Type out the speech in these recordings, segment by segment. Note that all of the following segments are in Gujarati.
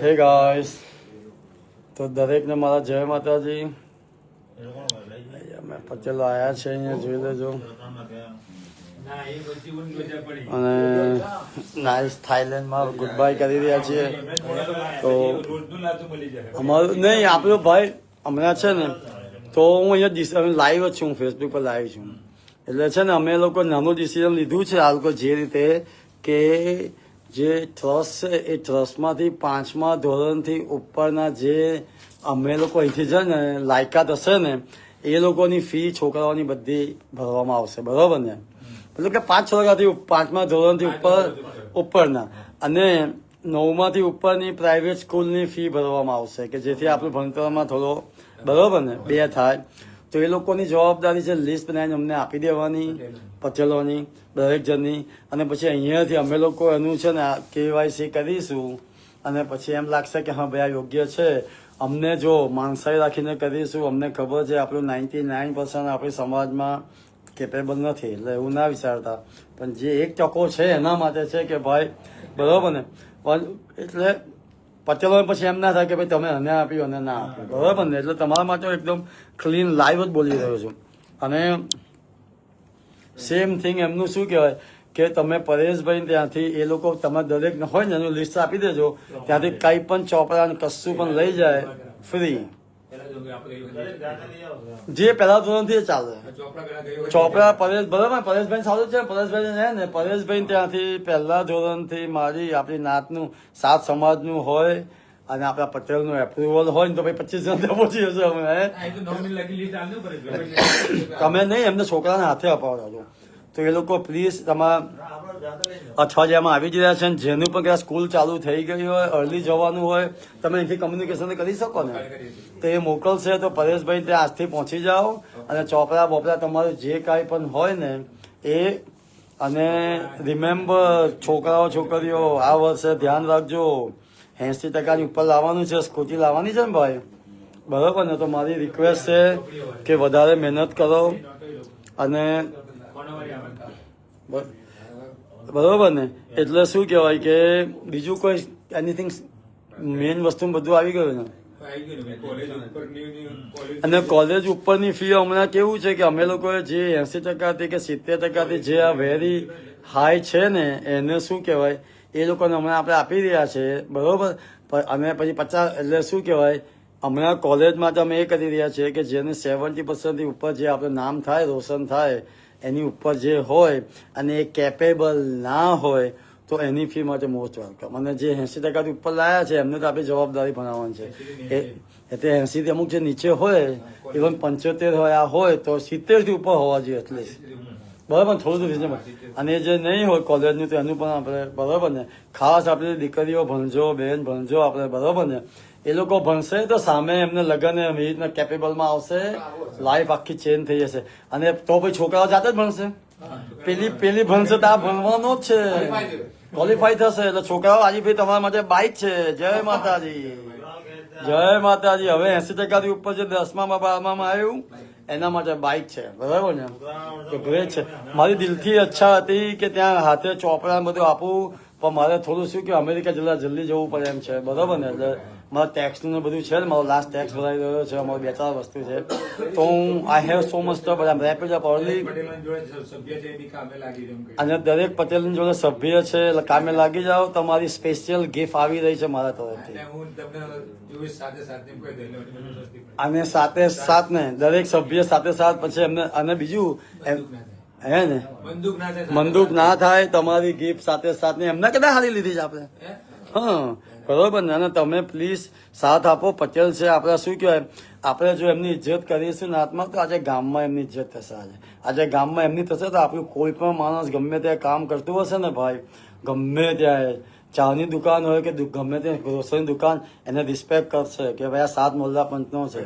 હે ગાઈસ, તો દરેકને મારા જય માતાજી. અમે પટેલો આવ્યા છે, અહીંયા જોઈ લેજો. અને નાઇસ થાઈલેન્ડમાં ગુડ બાય કરી રહ્યા છીએ. તો અમારું નહીં, આપણો ભાઈ હમણાં છે ને, તો હું અહીંયા લાઈવ જ છું, હું ફેસબુક પર લાઈવ છું. એટલે છે ને, અમે લોકો નાનું ડિસિઝન લીધું છે આ લોકો જે રીતે કે જે ટ્રસ્ટ છે એ ટ્રસ્ટમાંથી 5મા ધોરણથી ઉપરના જે અમે લોકો અહીંથી છે ને લાયકાત હશે ને એ લોકોની ફી છોકરાઓની બધી ભરવામાં આવશે, બરોબર ને? મતલબ કે 5 છોકરાથી 5મા ધોરણથી ઉપરના અને 9માંથી ઉપરની પ્રાઇવેટ સ્કૂલની ફી ભરવામાં આવશે કે જેથી આપણું ભણતરમાં થોડો બરોબર ને 2 થાય. તો એ લોકોની જવાબદારી છે લિસ્ટ બનાવીને અમને આપી દેવાની પટેલોની દરેક જણની. અને પછી અહીંયાથી અમે લોકો એનું છે ને KYC કરીશું અને પછી એમ લાગશે કે હા ભાઈ આ યોગ્ય છે. અમને જો માણસાઈ રાખીને કરીશું, અમને ખબર છે આપણું 99% આપણી સમાજમાં કેપેબલ નથી, એટલે એવું ના વિચારતા. પણ જે 1% છે એના માટે છે કે ભાઈ બરોબર ને. પણ એટલે પટેલો પછી એમ ના થાય કે ભાઈ તમે એને આપ્યું અને ના આપ્યું, બરોબર ને? એટલે તમારા માટે એકદમ ક્લીન લાઈવ જ બોલી રહ્યો છું. અને સેમ થિંગ એમનું શું કહેવાય કે તમે પરેશભાઈ ત્યાંથી એ લોકો તમે દરેક હોય ને એનું લિસ્ટ આપી દેજો, ત્યાંથી કંઈ પણ ચોપડા કશું પણ લઈ જાય ફ્રી. જે પહેલા ધોરણથી ચાલે ચોપડા પરેશ બરાબર, પરેશભાઈ સારું છે. પરેશભાઈ છે ને, પરેશભાઈ ત્યાંથી પહેલા ધોરણથી મારી આપણી નાતનું 7 સમાજનું હોય અને આપણા પટેલનું એપ્રુવલ હોય ને તો ભાઈ 25 જણ પહોંચી જશે. અમે તમે નહીં, એમને છોકરાને હાથે અપાવડાવો. તો એ લોકો પ્લીઝ તમારા અઠવાડિયામાં આવી જ રહ્યા છે. જેનું પણ ક્યાં સ્કૂલ ચાલુ થઈ ગઈ હોય, અર્લી જવાનું હોય, તમે અહીંથી કમ્યુનિકેશન કરી શકો ને, તો એ મોકલશે. તો પરેશભાઈ ત્યાં આજથી પહોંચી જાઓ અને ચોપડા બોપડા તમારું જે કાંઈ પણ હોય ને એ. અને રિમેમ્બર છોકરાઓ છોકરીઓ આ વર્ષે ધ્યાન રાખજો, 80% ઉપર લાવવાનું છે, સ્કૂટી લાવવાની છે ને ભાઈ, બરાબર ને? તો મારી રિક્વેસ્ટ છે કે વધારે મહેનત કરો અને બરોબર ને. એટલે શું કહેવાય કે બીજું કોઈ એનીથિંગ મેઇન વસ્તુ બધું આવી ગયું ને. અને કોલેજ ઉપરની ફી હમણાં કેવું છે કે અમે લોકોએ જે 80% કે 70% જે આ વેરી હાઈ છે ને એને શું કહેવાય એ લોકોને હમણાં આપણે આપી રહ્યા છે, બરોબર? અને પછી 50 એટલે શું કહેવાય હમણાં કોલેજ માટે અમે એ કરી રહ્યા છીએ કે જેને 70% ઉપર જે આપણું નામ થાય, રોશન થાય, એની ઉપર જે હોય અને એ કેપેબલ ના હોય તો એની ફી માટે મોસ્ટ વેલકમ. અને જે 80% ઉપર લાયા છે એમને તો આપણી જવાબદારી ભણાવવાની છે. એટલે 80થી અમુક જે નીચે હોય, ઇવન 75 હોય આ હોય તો 70થી ઉપર હોવા જોઈએ એટલીસ્ટ, બરાબર? થોડું રીઝનેબલ. અને જે નહીં હોય કોલેજનું તો એનું પણ આપણે બરાબર ને. ખાસ આપણી દીકરીઓ ભણજો, બહેન ભણજો આપણે, બરાબર ને? એ લોકો ભણશે તો સામે એમને લગન એવી રીતના કેપેબલમાં આવશે, લાઈફ આખી ચેન્જ થઈ જશે. અને તો પછી છોકરાઓ જાતે જ ભણશે, પેલી ભણશે તો આ ભણવાનો જ છે, ક્વોલિફાય થશે. એટલે છોકરાઓ આજે ભાઈ તમારા માટે બાઇક છે. જય માતાજી, જય માતાજી. હવે 80% ઉપર જે 10માં 12માં આવ્યું એના માટે બાઇક છે, બરાબર ને? તો ગ્રેટ છે. મારી દિલથી ઈચ્છા હતી કે ત્યાં હાથે ચોપડા બધું આપું, પણ મારે થોડું શું કે અમેરિકા જલ્દી જવું પડે એમ છે, બરાબર ને? એટલે મારા ટેક્સનું બધું છે ને, મારો લાસ્ટ ટેક્સ ભરાઈ રહ્યો છે, અમારું 2-4 વસ્તુ છે. તો હું I have so much stuff, બધા રેપિડ અપ અર્લી. અને દરેક પટેલની જોડે સભ્ય છે એટલે કામે લાગી જાઓ. તમારી સ્પેશિયલ ગિફ્ટ આવી રહી છે મારા તરફથી. અને સાથે ને દરેક સભ્ય સાથે પછી એમને. અને બીજું હે ને બંદૂક ના થાય, તમારી ગિફ્ટ સાથે એમને કદાચ હારી લીધી છે આપણે. હા બરોબર ને. અને તમે પ્લીઝ સાથ આપો. પટેલ છે આપણા, શું કહેવાય, આપણે જો એમની ઇજ્જત કરીશું ને આત્મા, તો આજે ગામમાં એમની ઇજ્જત થશે. આજે ગામમાં એમની થશે તો આપણું કોઈ પણ માણસ ગમે ત્યાં કામ કરતું હશે ને ભાઈ, ગમે ત્યાં ચાની દુકાન હોય કે ગમે ત્યાં ગ્રોસરીની દુકાન, એને રિસ્પેક્ટ કરશે કે ભાઈ આ 7 મોહલ્લા પંચનો છે.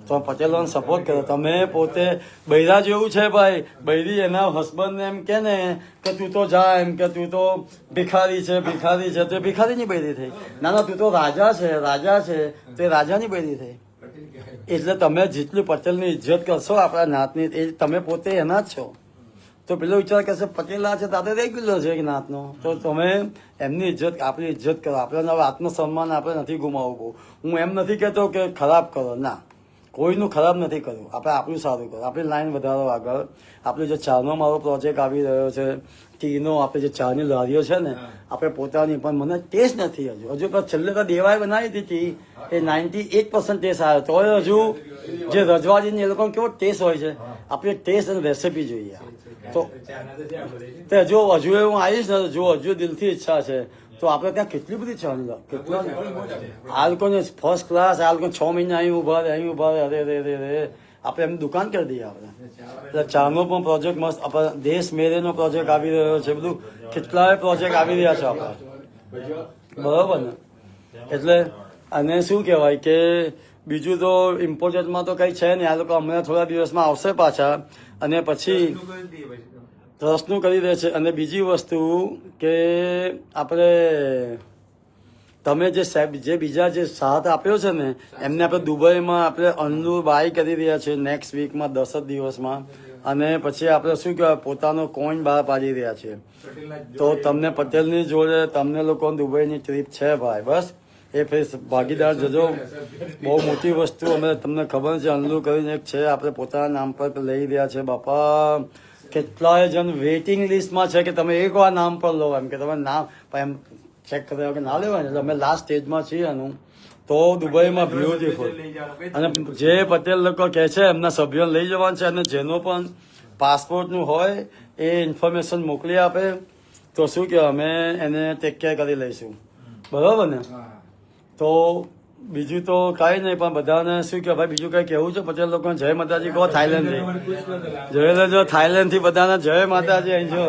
તો પટેલોને સપોર્ટ કરો. તમે પોતે બૈરા જેવું છે ભાઈ, બૈરી એના હસબન્ડને એમ કે ને કે તું તો જા, એમ કે તું તો ભિખારી છે તો ભિખારીની બૈરી થઈ. ના તું તો રાજા છે તો એ રાજાની બૈરી થઈ. એટલે તમે જેટલું પટેલની ઇજ્જત કરશો આપણા નાતની, એ તમે પોતે એના જ છો. તો પેલો વિચાર કરશે પટેલા છે તાતે રેગ્યુલર છે કે નાતનો, તો તમે એમની ઇજ્જત આપણી ઇજ્જત કરો. આપણે હવે આત્મસન્માન આપણે નથી ગુમાવવું. હું એમ નથી કહેતો કે ખરાબ કરો, ના, કોઈનું ખરાબ નથી કરવું. આપણે આપણું સારું કરો, આપણી લાઈન વધારો આગળ. આપણે જે ચાનો મારો પ્રોજેક્ટ આવી રહ્યો છે, ટીનો આપણે જે ચાની લારીઓ છે ને, આપણે પોતાની, પણ મને ટેસ્ટ નથી હજુ પણ છેલ્લે તો દેવાએ બનાવી દીધી એ 98% ટેસ્ટ આવ્યો. તો હજુ જે રજવાડીને એ લોકો કેવો ટેસ્ટ હોય છે, આપણે ટેસ્ટ અને રેસીપી જોઈએ. તો હજુ હું આવીશ ને, જો હજુ દિલથી ઈચ્છા છે તો આપણે ત્યાં કેટલી બધી ચાની, કેટલા આ લોકોને ફર્સ્ટ ક્લાસ, આ લોકોને 6 મહિના અહીં ઉભા રહે, અહીં ઉભા રહે. અરે આપણે એમની દુકાન કરી દઈએ આપણે. એટલે ચાનો પણ પ્રોજેક્ટ મસ્ત, આપણે દેશ મેરેનો પ્રોજેક્ટ આવી રહ્યો છે, બધું કેટલાય પ્રોજેક્ટ આવી રહ્યા છે આપણે, બરોબર ને. એટલે અને શું કહેવાય કે બીજું તો ઇમ્પોર્ટન્ટમાં તો કંઈ છે નહીં. આ લોકો હમણાં થોડા દિવસમાં આવશે પાછા, અને પછી ટ્રસ્ટનું કરી દે છે. અને બીજી વસ્તુ કે આપણે તમે જે બીજા જે સાથ આપ્યો છે ને, એમને આપણે દુબઈમાં આપણે અનલુર બાય કરી રહ્યા છે નેક્સ્ટ વીકમાં, 10 જ દિવસમાં. અને પછી આપણે શું કહેવાય પોતાનો કોઈન બહાર પાડી રહ્યા છે. તો તમને પટેલની જોડે તમને લોકો દુબઈની ટ્રીપ છે ભાઈ, બસ એ ફેર ભાગીદાર જજો. બહુ મોટી વસ્તુ અમે તમને ખબર છે, અનલુર કરીને એક છે, આપણે પોતાના નામ પર લઈ રહ્યા છે. બાપા કેટલાય જણ વેઇટિંગ લિસ્ટમાં છે કે તમે એકવાર નામ પર લો, એમ કે તમે નામ એમ ચેક કર્યા કે ના લેવાય ને. અમે લાસ્ટ સ્ટેજમાં છીએ એનું. તો દુબઈમાં બ્યુટીફુલ. અને જે પટેલ લોકો કહે છે એમના સભ્યોને લઈ જવાનું છે, અને જેનો પણ પાસપોર્ટનું હોય એ ઇન્ફોર્મેશન મોકલી આપે તો શું કહેવાય અમે એને ટેક કેર કરી લઈશું, બરાબર ને. તો બીજું તો કાંઈ નહીં, પણ બધાને શું કે ભાઈ બીજું કંઈ કહેવું છે પટેલ લોકોને? જય માતાજી કહો થાઈલેન્ડથી. જોઈ લેજો થાઈલેન્ડથી બધાને જય માતાજી. અહીં જો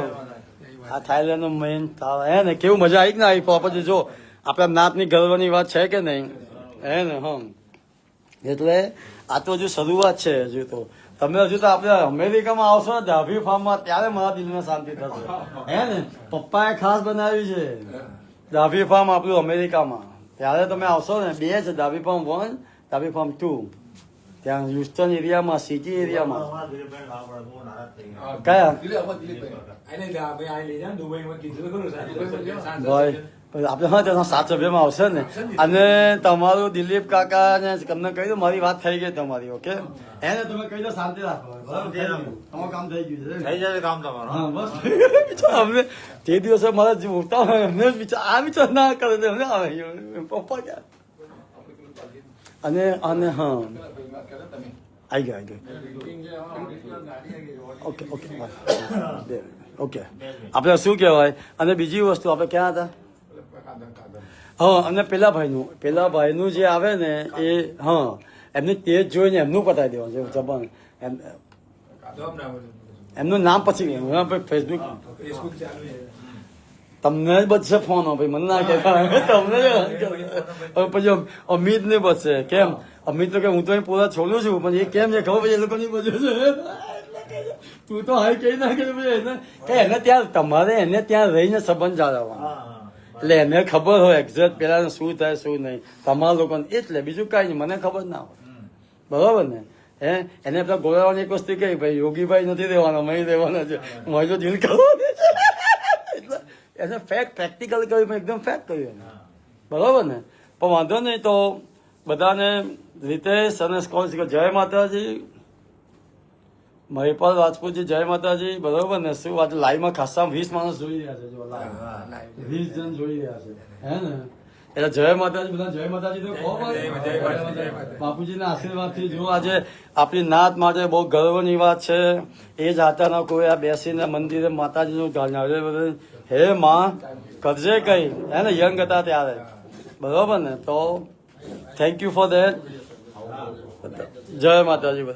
આ થાઈલેન્ડનો મેઇન હે ને, કેવું મજા આવી ને આવી પ્રોપર્ટી. જો આપણા નાતની ગર્વની વાત છે કે નહીં, હે ને. હા, એટલે આ તો હજુ શરૂઆત છે. હજુ તો તમે હજુ તો આપણે અમેરિકામાં આવશો ને ડાભી ફાર્મમાં, ત્યારે મારા દિલમાં શાંતિ થશે, હે ને. પપ્પાએ ખાસ બનાવ્યું છે ડાભી ફાર્મ આપણું અમેરિકામાં. ત્યારે તમે આવશો ને, 2 છે, ડાભી ફાર્મ 1, ડાભી ફાર્મ 2, ત્યાં હ્યુસ્ટન એરિયામાં, સિટી એરિયામાં. કયા ભાઈ આપણે હા ત્યાં 7 સભ્યમાં આવશે ને. અને તમારું દિલીપ કાકા ને તમને કહી દો, મારી વાત થઈ ગઈ તમારી, ઓકે. એને તમે કહી દો શાંતિ રાખો, તમારું કામ થઈ ગયું છે, થઈ જશે કામ તમારું. હા બસ અમને તે દિવસે મારા જોતા હોય એમને આ વિચાર ના કરે એમને આવે પપ્પા ક્યાં. અને હા આવી ગયો. Okay okay okay. આપણે શું કહેવાય, અને બીજી વસ્તુ આપણે ક્યાં હતા? હા, અને પેલા ભાઈનું જે આવે ને એ, હા, એમની તેજ જોઈને એમનું પતાવી દેવાનું છે જબાન. એમનું નામ પછી ફેસબુક તમને જ બચશે ફોન, ભાઈ મને ના કહેતા તમને. પછી અમિત ને બચશે. કેમ અમિત તો કે હું તો અહીં પૂરા છોડું છું, પણ એ કેમ છે ખબર? પછી એ લોકો નહીં બચ્યું છે. તું તો હાઈ કહી ના કે એને ત્યાં તમારે એને ત્યાં રહીને સંબંધ જાળવવાનો, એટલે એને ખબર હોય એક્ઝેક્ટ પેલા શું થાય શું નહીં તમારા લોકોને. એટલે બીજું કાંઈ નહીં, મને ખબર ના હોય, બરોબર ને. હે એને પેલા ગોળાવાની એક વસ્તુ કહી, ભાઈ યોગીભાઈ નથી રહેવાના, મહી રહેવાના છે, મારી તો દિલ કરવું. એટલે એને ફેક્ટ પ્રેક્ટિકલ કર્યું, એકદમ ફેક્ટ કર્યું એને, બરોબર ને. પણ વાંધો નહીં. તો બધાને રીતેશ અને સ્કોન્સ જય માતાજી. મહિપાલ રાજપૂતજી જય માતાજી, બરોબર ને. શું આજે લાઈવમાં ખાસા 20 માણસ જોઈ રહ્યા છે, જો 20 જણ જોઈ રહ્યા છે, હે ને. એટલે જય માતાજી, બધા જય માતાજી. તો બાપુજીના આશીર્વાદથી જો આજે આપણી નાત માટે બહુ ગર્વની વાત છે. એ જ આતાના કોઈ આ બેસીને મંદિરે માતાજીનું બધું હે માં કરજે કઈ, હે ને, યંગ હતા ત્યારે, બરોબર ને. તો થેન્ક યુ ફોર ધેટ. જય માતાજી.